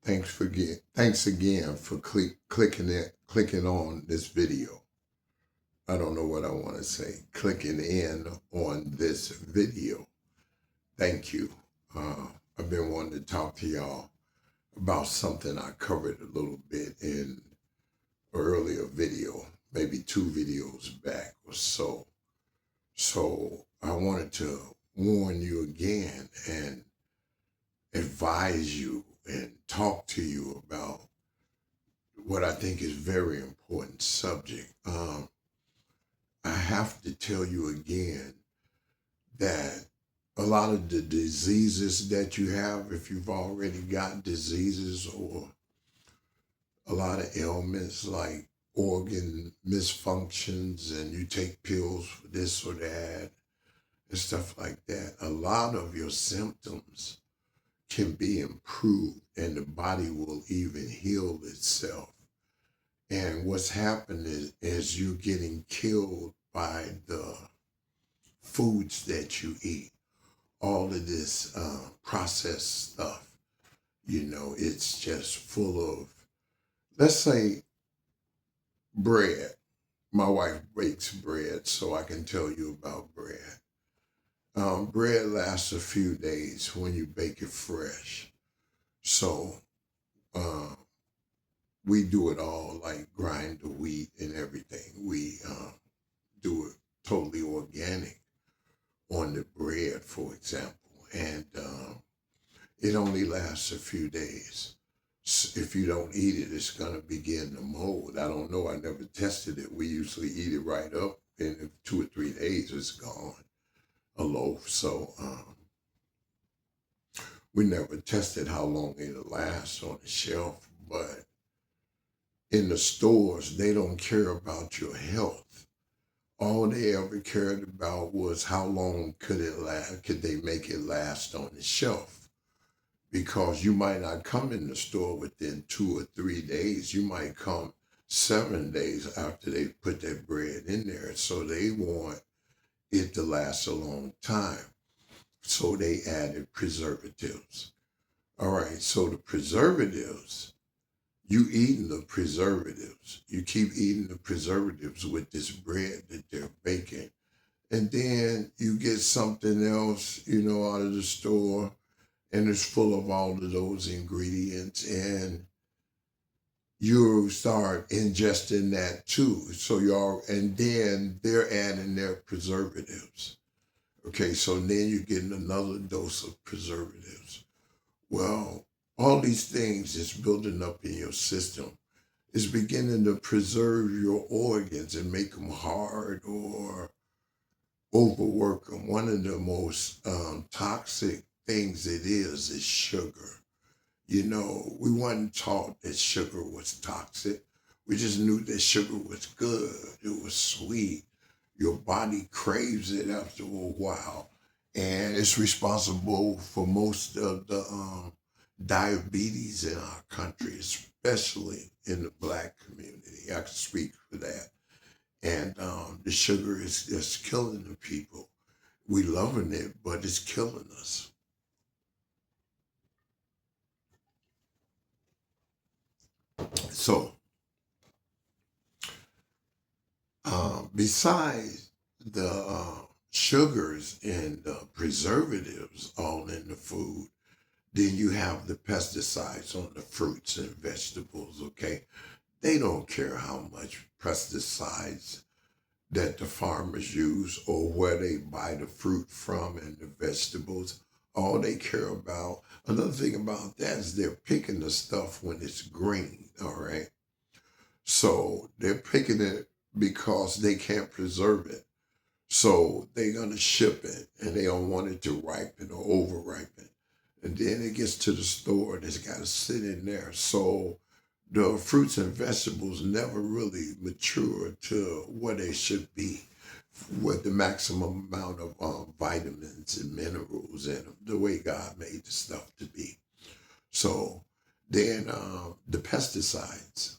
Thanks again for clicking on this video. I don't know what I want to say. Clicking in on this video. Thank you. I've been wanting to talk to y'all about something I covered a little bit in an earlier video, maybe 2 videos back or so. So I wanted to warn you again and advise you and talk to you about what I think is very important subject. I have to tell you again that a lot of the diseases that you have, if you've already got diseases or a lot of ailments like organ misfunctions and you take pills for this or that and stuff like that, a lot of your symptoms can be improved and the body will even heal itself. And what's happened is you're getting killed by the foods that you eat. All of this processed stuff, it's just full of, let's say, bread. My wife bakes bread, so I can tell you about bread. Bread lasts a few days when you bake it fresh. So uh, we do it all like grind the wheat and everything. We do it totally organic on the bread, for example. And it only lasts a few days. If you don't eat it, it's going to begin to mold. I don't know. I never tested it. We usually eat it right up. In 2 or 3 days, it's gone, a loaf. So we never tested how long it'll last on the shelf. But in the stores, they don't care about your health. All they ever cared about was how long could it last, could they make it last on the shelf? Because you might not come in the store within 2 or 3 days. You might come 7 days after they put that bread in there. So they want it to last a long time. So they added preservatives. All right, so the preservatives, you eating the preservatives. You keep eating the preservatives with this bread that they're baking. And then you get something else, out of the store, and it's full of all of those ingredients, and you start ingesting that too. And then they're adding their preservatives. Okay, so then you're getting another dose of preservatives. Well, all these things is building up in your system. It's beginning to preserve your organs and make them hard or overwork them. One of the most toxic things it is sugar. We weren't taught that sugar was toxic. We just knew that sugar was good. It was sweet. Your body craves it after a while. And it's responsible for most of the diabetes in our country, especially in the Black community. I can speak for that. And the sugar is just killing the people. We loving it, but it's killing us. So, besides the sugars and the preservatives all in the food, then you have the pesticides on the fruits and vegetables, okay? They don't care how much pesticides that the farmers use or where they buy the fruit from and the vegetables. All they care about, another thing about that is they're picking the stuff when it's green, all right? So they're picking it because they can't preserve it. So they're going to ship it and they don't want it to ripen or over ripen. And then it gets to the store and it's got to sit in there. So the fruits and vegetables never really mature to what they should be with the maximum amount of vitamins and minerals and the way God made the stuff to be. So then the pesticides.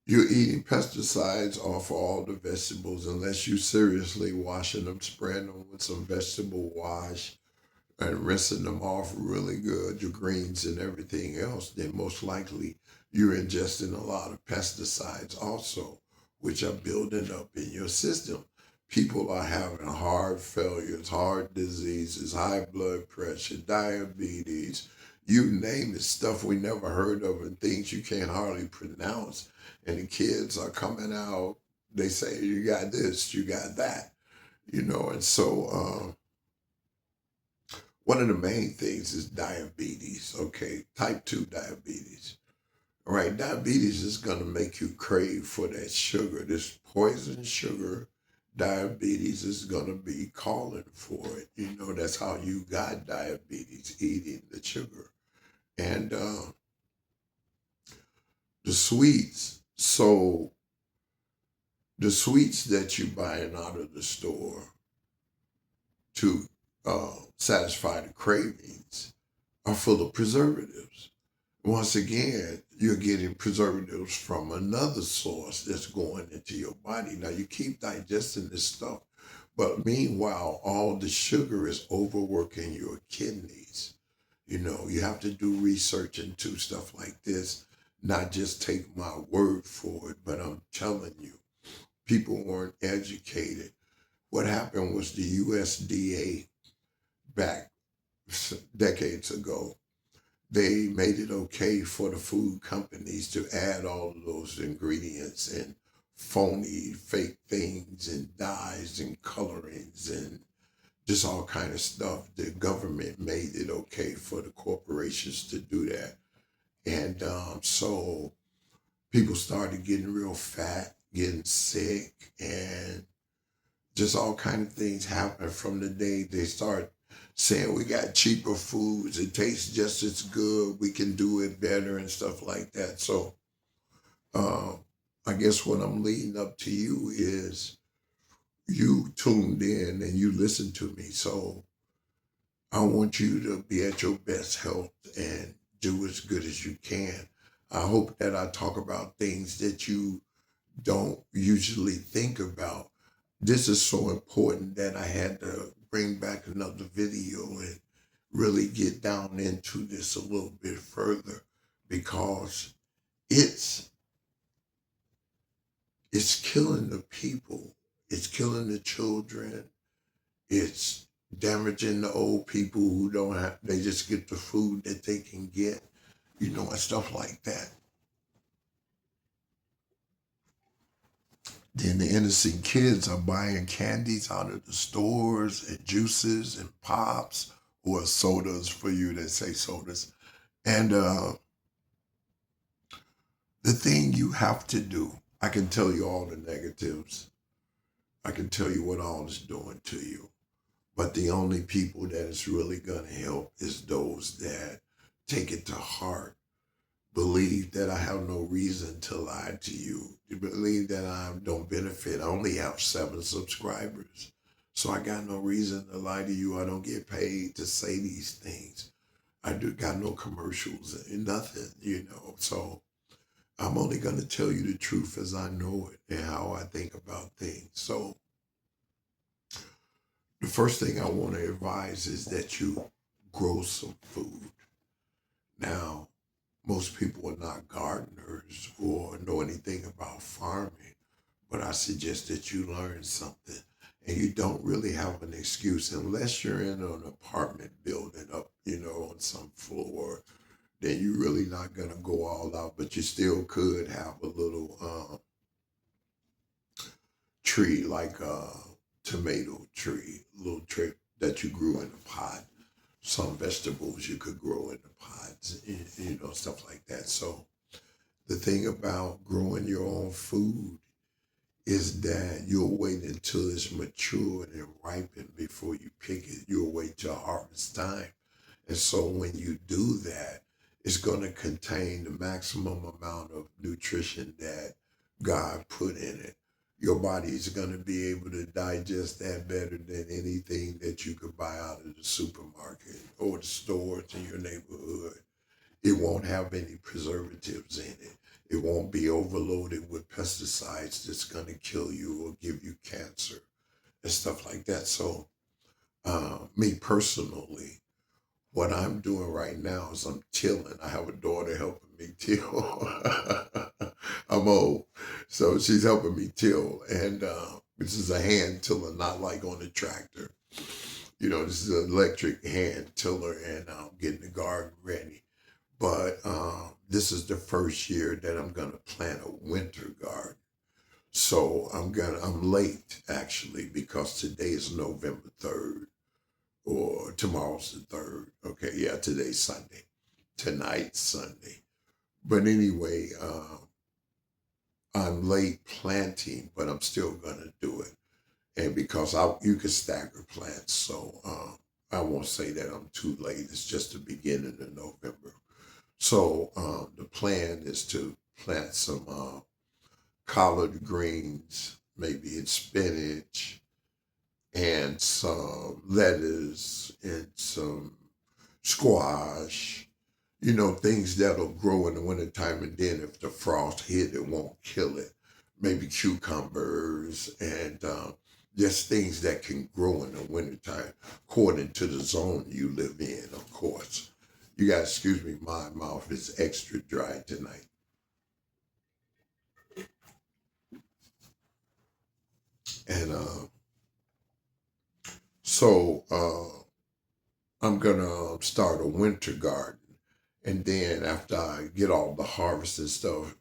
You're eating pesticides off all the vegetables unless you seriously washing them, spraying them with some vegetable wash, and rinsing them off really good, your greens and everything else, then most likely you're ingesting a lot of pesticides also, which are building up in your system. People are having heart failures, heart diseases, high blood pressure, diabetes, you name it, stuff we never heard of and things you can't hardly pronounce. And the kids are coming out, they say, you got this, you got that, and so one of the main things is diabetes, okay? Type 2 diabetes. All right, diabetes is going to make you crave for that sugar. This poison sugar, diabetes is going to be calling for it. That's how you got diabetes, eating the sugar. And the sweets. So the sweets that you buying out of the store to satisfy the cravings are full of preservatives. Once again, you're getting preservatives from another source that's going into your body. Now, you keep digesting this stuff, but meanwhile, all the sugar is overworking your kidneys. You have to do research into stuff like this, not just take my word for it, but I'm telling you, people weren't educated. What happened was the USDA back decades ago, they made it okay for the food companies to add all of those ingredients and phony fake things and dyes and colorings and just all kind of stuff. The government made it okay for the corporations to do that. And so people started getting real fat, getting sick, and just all kind of things happen from the day they start saying we got cheaper foods, it tastes just as good, we can do it better and stuff like that. So I guess what I'm leading up to you is you tuned in and you listened to me. So I want you to be at your best health and do as good as you can. I hope that I talk about things that you don't usually think about. This is so important that I had to bring back another video and really get down into this a little bit further because it's killing the people. It's killing the children. It's damaging the old people who don't have, they just get the food that they can get, and stuff like that. Then the innocent kids are buying candies out of the stores and juices and pops or sodas for you that say sodas. And the thing you have to do, I can tell you all the negatives. I can tell you what all it's doing to you. But the only people that it's really going to help is those that take it to heart. Believe that I have no reason to lie to you. Believe that I don't benefit. I only have 7 subscribers. So I got no reason to lie to you. I don't get paid to say these things. I got no commercials and nothing. So I'm only going to tell you the truth as I know it and how I think about things. So the first thing I want to advise is that you grow some food. Now, most people are not gardeners or know anything about farming, but I suggest that you learn something. And you don't really have an excuse unless you're in an apartment building up, on some floor. Then you're really not gonna go all out, but you still could have a little tree like a tomato tree, a little tree that you grew in a pot. Some vegetables you could grow in the pots, stuff like that. So the thing about growing your own food is that you'll wait until it's matured and ripened before you pick it. You'll wait till harvest time. And so when you do that, it's going to contain the maximum amount of nutrition that God put in it. Your body is going to be able to digest that better than anything that you could buy out of the supermarket or the stores in your neighborhood. It won't have any preservatives in it. It won't be overloaded with pesticides that's going to kill you or give you cancer and stuff like that. So, me personally, What I'm doing right now is I'm tilling. I have a daughter helping me till. I'm old, so she's helping me till, and this is a hand tiller, not like on a tractor. This is an electric hand tiller, and I'm getting the garden ready. But this is the first year that I'm gonna plant a winter garden. So I'm late actually because today is November 3rd, or tomorrow's the 3rd. Okay, yeah, today's Sunday. Tonight's Sunday. But anyway, I'm late planting, but I'm still gonna do it. And because you can stagger plants, so I won't say that I'm too late. It's just the beginning of November. So the plan is to plant some collard greens, maybe it's spinach, and some lettuce and some squash, things that'll grow in the wintertime. And then if the frost hit, it won't kill it. Maybe cucumbers and just things that can grow in the wintertime, according to the zone you live in, of course. You guys, excuse me, my mouth is extra dry tonight. And so I'm going to start a winter garden. And then after I get all the harvest and stuff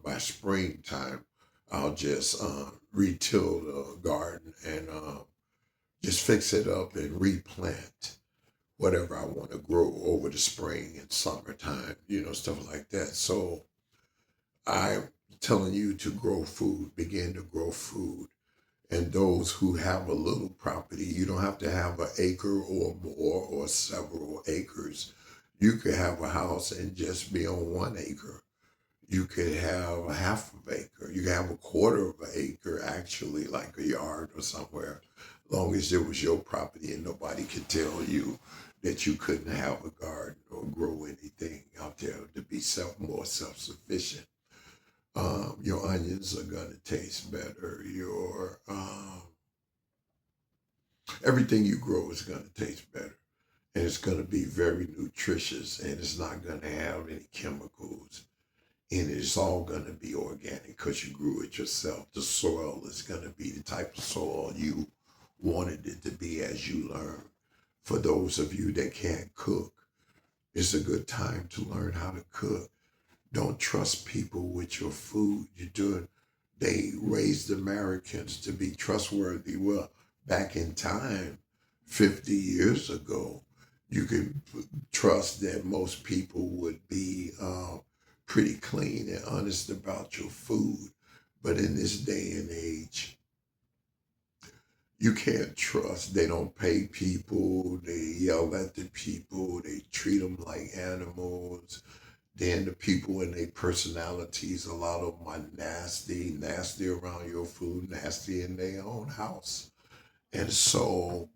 by springtime, I'll just retill the garden and just fix it up and replant whatever I want to grow over the spring and summertime, stuff like that. So I'm telling you to grow food, begin to grow food. And those who have a little property, you don't have to have an acre or more or several acres. You could have a house and just be on 1 acre. You could have a half of an acre. You could have a quarter of an acre, actually, like a yard or somewhere, as long as it was your property and nobody could tell you that you couldn't have a garden or grow anything out there to be more self-sufficient. Your onions are going to taste better. Your everything you grow is going to taste better. And it's going to be very nutritious, and it's not going to have any chemicals in it. It's all going to be organic because you grew it yourself. The soil is going to be the type of soil you wanted it to be as you learn. For those of you that can't cook, it's a good time to learn how to cook. Don't trust people with your food. They raised Americans to be trustworthy. Well, back in time, 50 years ago, you could trust that most people would be pretty clean and honest about your food. But in this day and age, you can't trust. They don't pay people. They yell at the people. They treat them like animals. Then the people and their personalities, a lot of them are nasty around your food, nasty in their own house. And so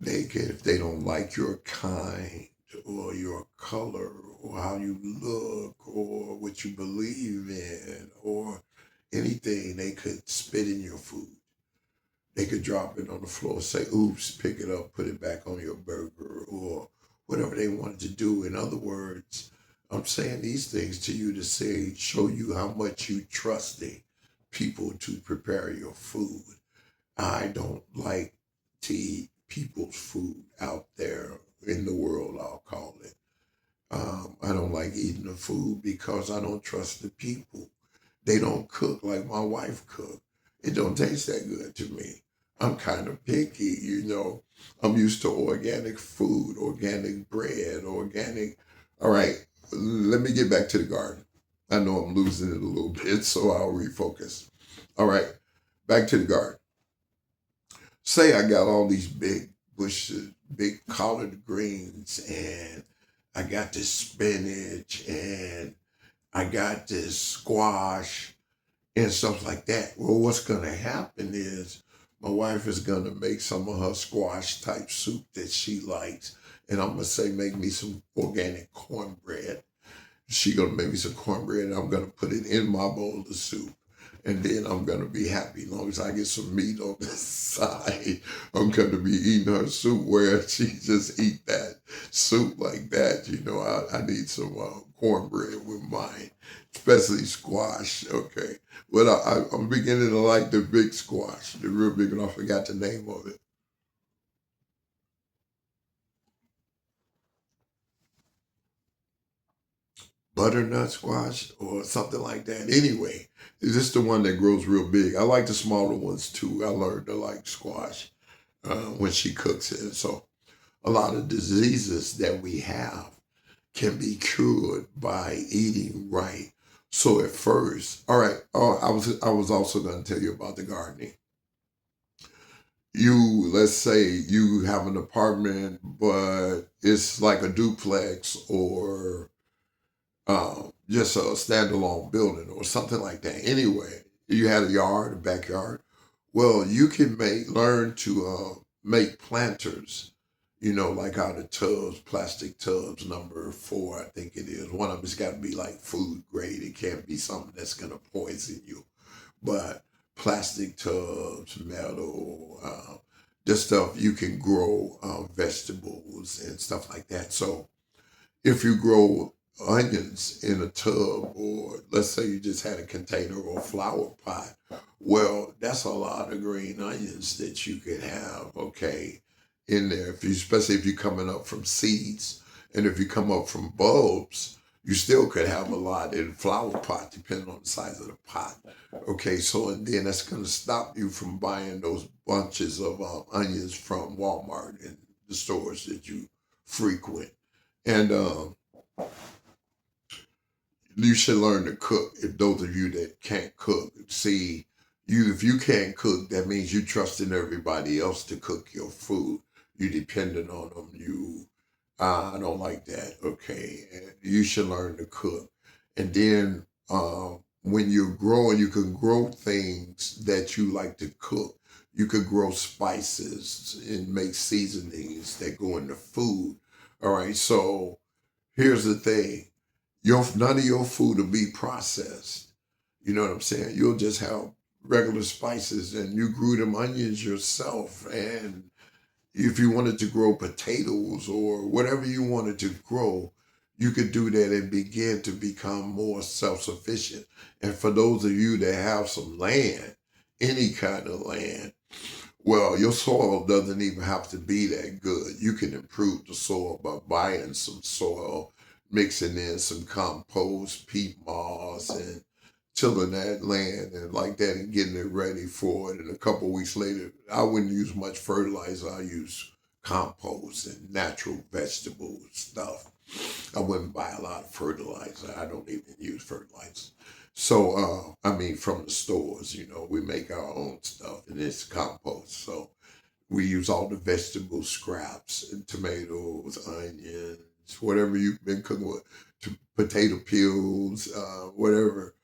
if they don't like your kind or your color or how you look or what you believe in or anything, they could spit in your food. They could drop it on the floor, say, oops, pick it up, put it back on your burger or whatever they wanted to do. In other words, I'm saying these things to you to show you how much you trusting people to prepare your food. I don't like to eat people's food out there in the world, I'll call it. I don't like eating the food because I don't trust the people. They don't cook like my wife cooked. It don't taste that good to me. I'm kind of picky. I'm used to organic food, organic bread, organic. All right, let me get back to the garden. I know I'm losing it a little bit, so I'll refocus. All right, back to the garden. Say I got all these big bushes, big collard greens, and I got this spinach, and I got this squash, and stuff like that. Well, what's going to happen is my wife is going to make some of her squash type soup that she likes. And I'm going to say, make me some organic cornbread. She going to make me some cornbread and I'm going to put it in my bowl of soup. And then I'm going to be happy as long as I get some meat on the side. I'm going to be eating her soup where she just eat that. soup like that. I need some cornbread with mine, especially squash. Okay, but I'm beginning to like the big squash, the real big one. I forgot the name of it. Butternut squash or something like that. Anyway, it's just the one that grows real big. I like the smaller ones too. I learned to like squash when she cooks it. So a lot of diseases that we have can be cured by eating right. So at first, all right. Oh, I was also going to tell you about the gardening. Let's say you have an apartment, but it's like a duplex or just a standalone building or something like that. Anyway, you had a yard, a backyard. Well, you can learn to make planters, like out of tubs, plastic tubs, number 4, I think it is. One of them's got to be like food grade. It can't be something that's going to poison you. But plastic tubs, metal, this stuff you can grow vegetables and stuff like that. So if you grow onions in a tub, or let's say you just had a container or a flower pot, well, that's a lot of green onions that you could have, okay, in there. Especially if you're coming up from seeds, and if you come up from bulbs, you still could have a lot in flower pot, depending on the size of the pot. Okay, so and then that's going to stop you from buying those bunches of onions from Walmart and the stores that you frequent. And you should learn to cook. If those of you that can't cook, see, if you can't cook, that means you trusting everybody else to cook your food. You dependent on them. I don't like that. Okay, and you should learn to cook. And then when you're growing, you can grow things that you like to cook. You could grow spices and make seasonings that go into food. All right, so here's the thing. None of your food will be processed. You know what I'm saying? You'll just have regular spices, and you grew them onions yourself. And if you wanted to grow potatoes or whatever you wanted to grow, you could do that and begin to become more self-sufficient. And for those of you that have some land, any kind of land, well, your soil doesn't even have to be that good. You can improve the soil by buying some soil, mixing in some compost, peat moss, and tilling that land and like that and getting it ready for it. And a couple of weeks later, I wouldn't use much fertilizer. I use compost and natural vegetable stuff. I wouldn't buy a lot of fertilizer. I don't even use fertilizer. So, I mean, from the stores, we make our own stuff and it's compost. So we use all the vegetable scraps, and tomatoes, onions, whatever you've been cooking with, potato peels, whatever,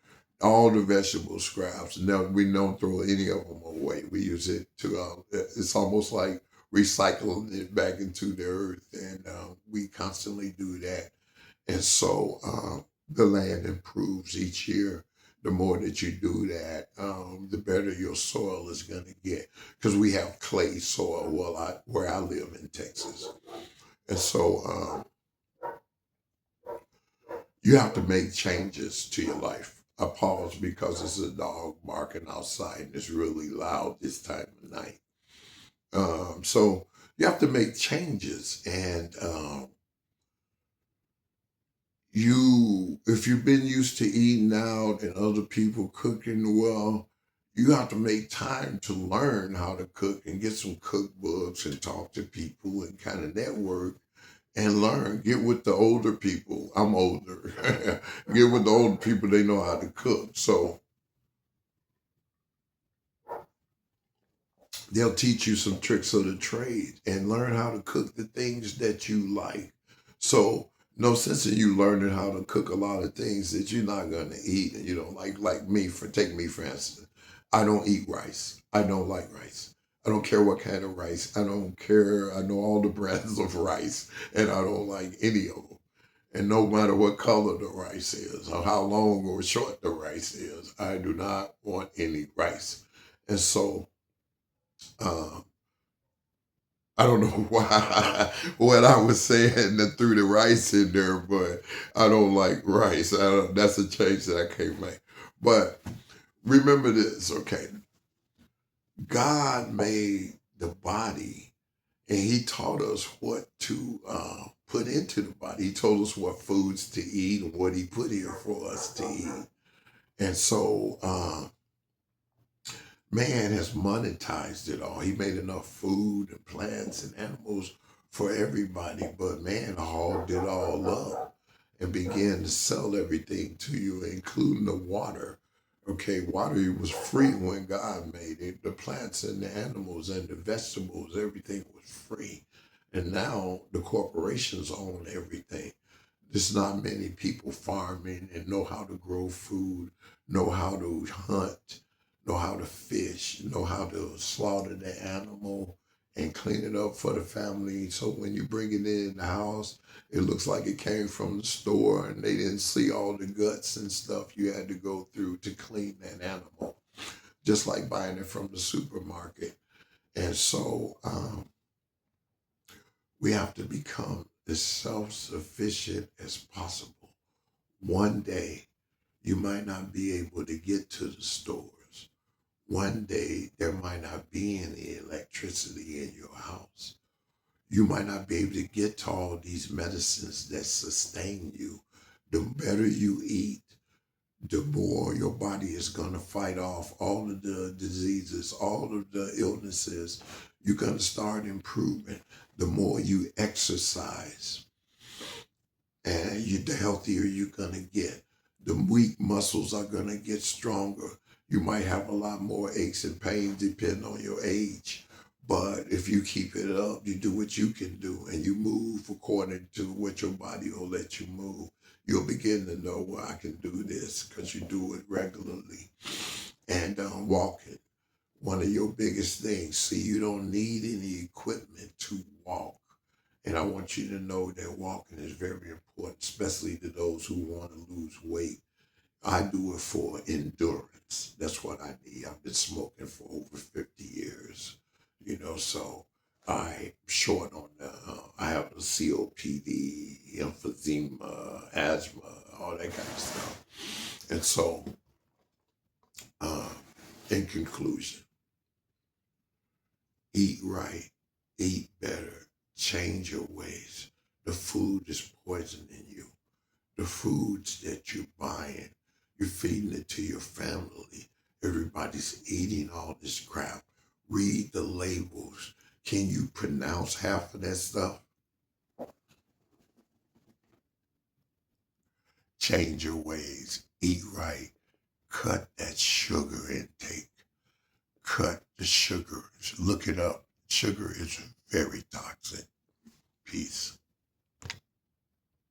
all the vegetable scraps. No, we don't throw any of them away. We use it to, it's almost like recycling it back into the earth. And we constantly do that. And so the land improves each year. The more that you do that, the better your soil is going to get. Because we have clay soil where I live in Texas. And so you have to make changes to your life. I pause because it's a dog barking outside and it's really loud this time of night. So you have to make changes. And if you've been used to eating out and other people cooking, well, you have to make time to learn how to cook and get some cookbooks and talk to people and kind of network and learn. Get with the older people. I'm older. Get with the older people. They know how to cook. So they'll teach you some tricks of the trade and learn how to cook the things that you like. So no sense in you learning how to cook a lot of things that you're not gonna eat. Like me, take me for instance. I don't eat rice. I don't like rice. I don't care what kind of rice. I don't care. I know all the brands of rice, and I don't like any of them. And no matter what color the rice is, or how long or short the rice is, I do not want any rice. And so uh, I don't know why what I was saying that threw the rice in there, but I don't like rice. That's a change that I can't make. But remember this, okay? God made the body, and He taught us what to put into the body. He told us what foods to eat and what He put here for us to eat. And so, man has monetized it all. He made enough food and plants and animals for everybody, but man hogged it all up and began to sell everything to you, including the water. Okay, water was free when God made it. The plants and the animals and the vegetables, everything was free. And now the corporations own everything. There's not many people farming and know how to grow food, know how to hunt, know how to fish, know how to slaughter the animal and clean it up for the family. So when you bring it in the house, it looks like it came from the store and they didn't see all the guts and stuff you had to go through to clean that animal, just like buying it from the supermarket. And so we have to become as self-sufficient as possible. One day, you might not be able to get to the stores. One day, there might not be any electricity in your house. You might not be able to get to all these medicines that sustain you. The better you eat, the more your body is going to fight off all of the diseases, all of the illnesses. You're going to start improving. The more you exercise, and the healthier you're going to get. The weak muscles are going to get stronger. You might have a lot more aches and pains depending on your age. But if you keep it up, you do what you can do and you move according to what your body will let you move. You'll begin to know, well, I can do this because you do it regularly. And walking, one of your biggest things. See, you don't need any equipment to walk. And I want you to know that walking is very important, especially to those who want to lose weight. I do it for endurance. That's what I need. I've been smoking for over 50 years, so I'm short on I have a COPD, emphysema, asthma, all that kind of stuff. And so, uh, in conclusion, eat right, eat better, change your ways. The food is poisoning you. The foods that you're buying, you're feeding it to your family. Everybody's eating all this crap. Read the labels. Can you pronounce half of that stuff? Change your ways. Eat right. Cut that sugar intake. Cut the sugar. Look it up. Sugar is very toxic. Peace.